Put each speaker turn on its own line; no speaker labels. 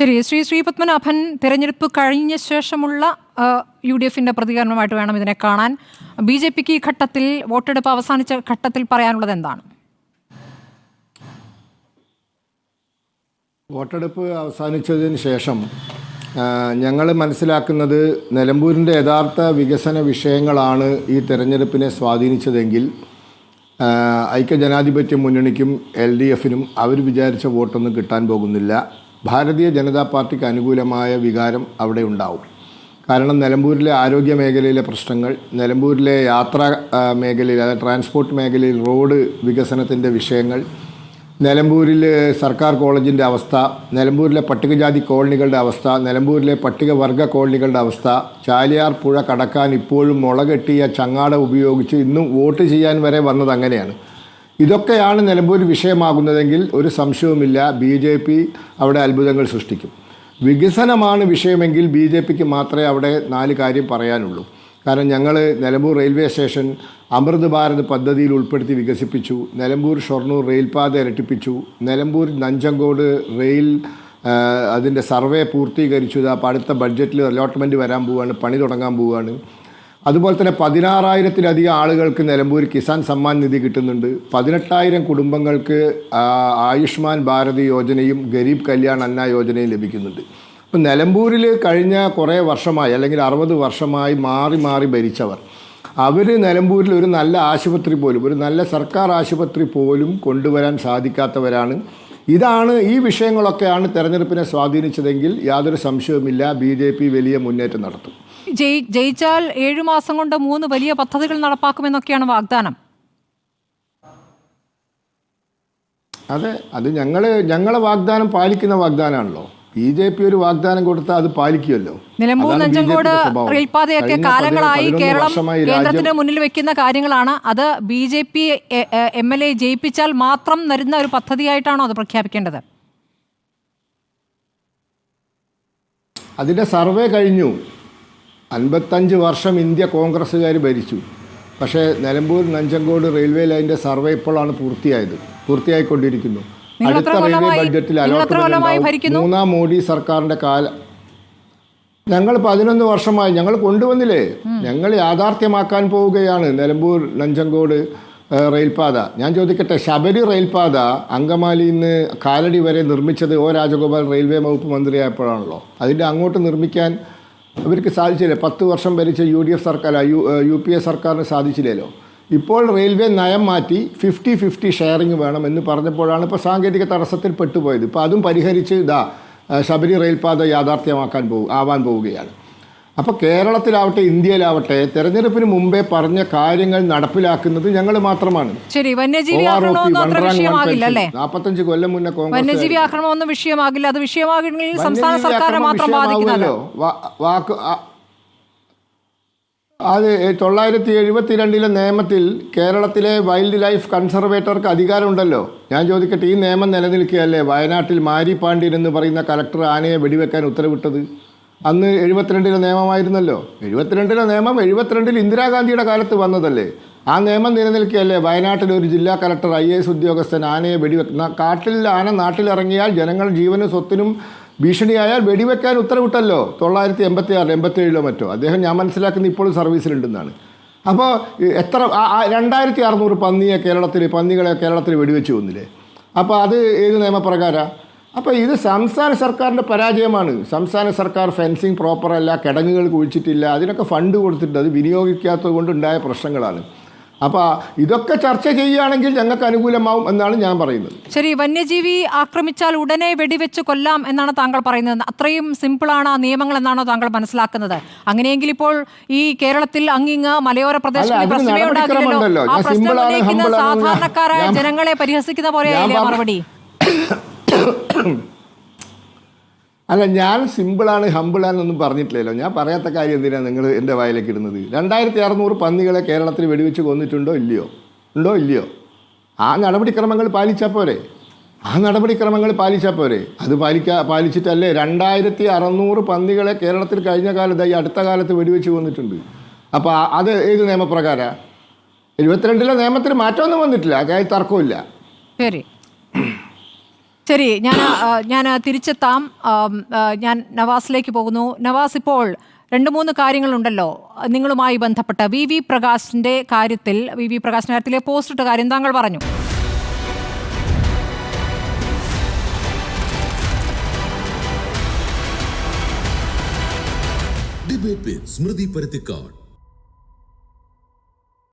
ശരി, ശ്രീപത്മനാഭൻ, തെരഞ്ഞെടുപ്പ് കഴിഞ്ഞ ശേഷമുള്ള UDFന്റെ പ്രതികരണമായിട്ട് വേണം ഇതിനെ കാണാൻ. BJPക്ക് ഈ ഘട്ടത്തിൽ, വോട്ടെടുപ്പ് അവസാനിച്ച ഘട്ടത്തിൽ പറയാനുള്ളത് എന്താണ്?
വോട്ടെടുപ്പ് അവസാനിച്ചതിന് ശേഷം ഞങ്ങൾ മനസ്സിലാക്കുന്നത് നിലമ്പൂരിൻ്റെ യഥാർത്ഥ വികസന വിഷയങ്ങളാണ് ഈ തെരഞ്ഞെടുപ്പിനെ സ്വാധീനിച്ചതെങ്കിൽ ഐക്യജനാധിപത്യ മുന്നണിക്കും LDFനും അവർ വിചാരിച്ച വോട്ടൊന്നും കിട്ടാൻ പോകുന്നില്ല. ഭാരതീയ ജനതാ പാർട്ടിക്ക് അനുകൂലമായ വികാരം അവിടെ ഉണ്ടാവും. കാരണം നിലമ്പൂരിലെ ആരോഗ്യ മേഖലയിലെ പ്രശ്നങ്ങൾ, നിലമ്പൂരിലെ യാത്രാ മേഖലയിൽ, അതായത് ട്രാൻസ്പോർട്ട് മേഖലയിൽ റോഡ് വികസനത്തിൻ്റെ വിഷയങ്ങൾ, നിലമ്പൂരിൽ സർക്കാർ കോളേജിൻ്റെ അവസ്ഥ, നിലമ്പൂരിലെ പട്ടികജാതി കോളനികളുടെ അവസ്ഥ, നിലമ്പൂരിലെ പട്ടികവർഗ കോളനികളുടെ അവസ്ഥ, ചാലിയാർ പുഴ കടക്കാൻ ഇപ്പോഴും മുളകെട്ടിയ ചങ്ങാട ഉപയോഗിച്ച് ഇന്നും വോട്ട് ചെയ്യാൻ വരെ വന്നത് അങ്ങനെയാണ്. ഇതൊക്കെയാണ് നിലമ്പൂർ വിഷയമാകുന്നതെങ്കിൽ ഒരു സംശയവുമില്ല, BJP അവിടെ അത്ഭുതങ്ങൾ സൃഷ്ടിക്കും. വികസനമാണ് വിഷയമെങ്കിൽ BJPക്ക് മാത്രമേ അവിടെ 4 കാര്യം പറയാനുള്ളൂ. കാരണം ഞങ്ങൾ നിലമ്പൂർ റെയിൽവേ സ്റ്റേഷൻ അമൃത് ഭാരത് പദ്ധതിയിൽ ഉൾപ്പെടുത്തി വികസിപ്പിച്ചു, നിലമ്പൂർ ഷൊർണൂർ റെയിൽപാത ഇരട്ടിപ്പിച്ചു, നിലമ്പൂർ നഞ്ചങ്കോട് റെയിൽ അതിൻ്റെ സർവേ പൂർത്തീകരിച്ചു. അപ്പോൾ അടുത്ത ബഡ്ജറ്റിൽ അലോട്ട്മെൻറ്റ് വരാൻ പോവുകയാണ്, പണി തുടങ്ങാൻ പോവുകയാണ്. അതുപോലെ തന്നെ 16,000-ലധികം ആളുകൾക്ക് നിലമ്പൂർ കിസാൻ സമ്മാൻ നിധി കിട്ടുന്നുണ്ട്. 18,000 കുടുംബങ്ങൾക്ക് ആയുഷ്മാൻ ഭാരത് യോജനയും ഗരീബ് കല്യാൺ അന്ന യോജനയും ലഭിക്കുന്നുണ്ട്. ഇപ്പം നിലമ്പൂരിൽ കഴിഞ്ഞ കുറേ വർഷമായി, അല്ലെങ്കിൽ 60 വർഷമായി മാറി മാറി ഭരിച്ചവർ, അവർ നിലമ്പൂരിൽ ഒരു നല്ല ആശുപത്രി പോലും, ഒരു നല്ല സർക്കാർ ആശുപത്രി പോലും കൊണ്ടുവരാൻ സാധിക്കാത്തവരാണ്. ഈ വിഷയങ്ങളൊക്കെയാണ് തെരഞ്ഞെടുപ്പിനെ സ്വാധീനിച്ചതെങ്കിൽ യാതൊരു സംശയവുമില്ല, BJP വലിയ മുന്നേറ്റം നടത്തും.
ജയിച്ചാൽ 7 മാസം കൊണ്ട് 3 വലിയ പദ്ധതികൾ നടപ്പാക്കുമെന്നൊക്കെയാണ് വാഗ്ദാനം.
അതെ, അത് ഞങ്ങളെ വാഗ്ദാനം പാലിക്കുന്ന വാഗ്ദാനമാണല്ലോ. BJP ഒരു വാഗ്ദാനം കൊടുത്താൽ അത് പാലിക്കുമല്ലോ.
നിലമ്പൂർ നഞ്ചങ്കോട് റെയിൽപാതയൊക്കെ കാലങ്ങളായി കേന്ദ്രത്തിന് മുന്നിൽ വെക്കുന്ന കാര്യങ്ങളാണ്. അത് BJP MLA ജയിപ്പിച്ചാൽ മാത്രം വരുന്ന ഒരു പദ്ധതിയായിട്ടാണോ അത് പ്രഖ്യാപിക്കേണ്ടത്?
അതിൻ്റെ സർവേ കഴിഞ്ഞു. 55 വർഷം ഇന്ത്യ കോൺഗ്രസ്സുകാർ ഭരിച്ചു. പക്ഷേ നിലമ്പൂർ നഞ്ചങ്കോട് റെയിൽവേ ലൈനിൻ്റെ സർവേ ഇപ്പോഴാണ് പൂർത്തിയായിക്കൊണ്ടിരിക്കുന്നു. അടുത്ത റെയിൽവേ ബഡ്ജറ്റിൽ അലോട്ട്മെന്റ് 3-ാം മോഡി സർക്കാരിൻ്റെ കാലം. ഞങ്ങൾ 11 വർഷമായി ഞങ്ങൾ കൊണ്ടുവന്നില്ലേ, ഞങ്ങൾ യാഥാർത്ഥ്യമാക്കാൻ പോവുകയാണ് നിലമ്പൂർ നഞ്ചങ്കോട് റെയിൽപാത. ഞാൻ ചോദിക്കട്ടെ, ശബരി റെയിൽപാത അങ്കമാലിയിൽ നിന്ന് കാലടി വരെ നിർമ്മിച്ചത് രാജഗോപാൽ റെയിൽവേ വകുപ്പ് മന്ത്രിയായപ്പോഴാണല്ലോ. അതിൻ്റെ അങ്ങോട്ട് നിർമ്മിക്കാൻ അവർക്ക് സാധിച്ചില്ലേ? 10 വർഷം ഭരിച്ച UDF സർക്കാർ, UPA സർക്കാരിന് സാധിച്ചില്ലല്ലോ. ഇപ്പോൾ റെയിൽവേ നയം മാറ്റി 50-50 ഷെയറിങ് വേണമെന്ന് പറഞ്ഞപ്പോഴാണ് ഇപ്പോൾ സാങ്കേതിക തടസ്സത്തിൽ പെട്ടുപോയത്. ഇപ്പോൾ അതും പരിഹരിച്ച് ശബരി റെയിൽപാത ആവാൻ പോവുകയാണ്. അപ്പോൾ കേരളത്തിലാവട്ടെ ഇന്ത്യയിലാവട്ടെ തെരഞ്ഞെടുപ്പിന് മുമ്പേ പറഞ്ഞ കാര്യങ്ങൾ നടപ്പിലാക്കുന്നത് ഞങ്ങൾ മാത്രമാണ്.
ശരി, വന്യജീവി ആക്രമണമൊന്നും അത്ര വിഷയമാകില്ല അല്ലേ?
45 കൊല്ലം മുന്നേ
വന്യജീവി ആക്രമണമൊന്നും വിഷയമാകില്ല. അത് വിഷയമാകണമെങ്കിൽ സംസ്ഥാന സർക്കാരിനെ മാത്രം ബാധിക്കുന്നല്ലോ.
അത് 972 നിയമത്തിൽ കേരളത്തിലെ വൈൽഡ് ലൈഫ് കൺസർവേറ്റർക്ക് അധികാരമുണ്ടല്ലോ. ഞാൻ ചോദിക്കട്ടെ, ഈ നിയമം നിലനിൽക്കുകയല്ലേ വയനാട്ടിൽ മാരി പാണ്ഡ്യൻ എന്ന് പറയുന്ന കലക്ടർ ആനയെ വെടിവെക്കാൻ ഉത്തരവിട്ടത്? അന്ന് 72 നിയമമായിരുന്നല്ലോ. 72 നിയമം 72 ഇന്ദിരാഗാന്ധിയുടെ കാലത്ത് വന്നതല്ലേ. ആ നിയമം നിലനിൽക്കുകയല്ലേ വയനാട്ടിലെ ഒരു ജില്ലാ കലക്ടർ IAS ഉദ്യോഗസ്ഥൻ ആനയെ കാട്ടിൽ ആന നാട്ടിലിറങ്ങിയാൽ ജനങ്ങൾ ജീവനും സ്വത്തിനും ഭീഷണിയായാൽ വെടിവെക്കാൻ ഉത്തരവിട്ടല്ലോ 986-87 മറ്റോ. അദ്ദേഹം ഞാൻ മനസ്സിലാക്കുന്ന ഇപ്പോഴും സർവീസിലുണ്ടെന്നാണ്. അപ്പോൾ 2600 പന്നികളെ കേരളത്തിൽ വെടിവെച്ച് കൊന്നില്ലേ? അപ്പോൾ അത് ഏത് നിയമപ്രകാരമാണ്? അപ്പോൾ ഇത് സംസ്ഥാന സർക്കാരിൻ്റെ പരാജയമാണ്. സംസ്ഥാന സർക്കാർ ഫെൻസിങ് പ്രോപ്പറല്ല, കിടങ്ങുകൾ കുഴിച്ചിട്ടില്ല, അതിനൊക്കെ ഫണ്ട് കൊടുത്തിട്ട് അത് വിനിയോഗിക്കാത്തത് കൊണ്ടുണ്ടായ പ്രശ്നങ്ങളാണ്. അപ്പോൾ ഇതൊക്കെ ചർച്ച ചെയ്യുകയാണെങ്കിൽ ഞങ്ങൾക്ക് അനുകൂലമാവും എന്നാണ് ഞാൻ പറയുന്നത്.
ശരി, വന്യജീവി ആക്രമിച്ചാൽ ഉടനെ വെടിവെച്ച് കൊല്ലാം എന്നാണ് താങ്കൾ പറയുന്നത്. അത്രയും സിമ്പിളാണ് ആ നിയമങ്ങൾ എന്നാണോ താങ്കൾ മനസ്സിലാക്കുന്നത്? അങ്ങനെയെങ്കിൽ ഇപ്പോൾ ഈ കേരളത്തിൽ അങ്ങിങ്ങ് മലയോര പ്രദേശങ്ങളിൽ പ്രശ്നമേ ഉണ്ടാകില്ലല്ലോ. ആ പ്രശ്നം ഉന്നയിക്കുന്ന സാധാരണക്കാരായ ജനങ്ങളെ പരിഹസിക്കുന്ന പോലെയല്ലേ മറുപടി?
അല്ല, ഞാൻ സിമ്പിളാണ് ഹമ്പിളാണെന്നൊന്നും പറഞ്ഞിട്ടില്ലല്ലോ. ഞാൻ പറയാത്ത കാര്യം എന്തിനാണ് നിങ്ങൾ എൻ്റെ വായിലേക്ക് ഇടുന്നത്? 2600 പന്നികളെ കേരളത്തിൽ വെടിവെച്ച് കൊന്നിട്ടുണ്ടോ ഇല്ലയോ? ആ നടപടിക്രമങ്ങൾ പാലിച്ചാൽ പോരെ? അത് പാലിച്ചിട്ടല്ലേ 2600 പന്നികളെ കേരളത്തിൽ കഴിഞ്ഞ കാലത്ത്, ഈ അടുത്ത കാലത്ത് വെടിവെച്ച് കൊന്നിട്ടുണ്ട്. അപ്പോൾ അത് ഏത് നിയമപ്രകാരമാണ്? 72 നിയമത്തിന് മാറ്റമൊന്നും വന്നിട്ടില്ല, ആ കാര്യം തർക്കമില്ല.
ശരി. ശരി, ഞാൻ തിരിച്ചെത്താം. ഞാൻ നവാസിലേക്ക് പോകുന്നു. നവാസ്, ഇപ്പോൾ 2-3 കാര്യങ്ങളുണ്ടല്ലോ നിങ്ങളുമായി ബന്ധപ്പെട്ട. വി വി പ്രകാശിന്റെ കാര്യത്തിലെ പോസ്റ്റ് ഇട്ട കാര്യം താങ്കൾ പറഞ്ഞു.
ഡിബേറ്റ് വിത്ത് സ്മൃതി പരുത്തിക്കാട്.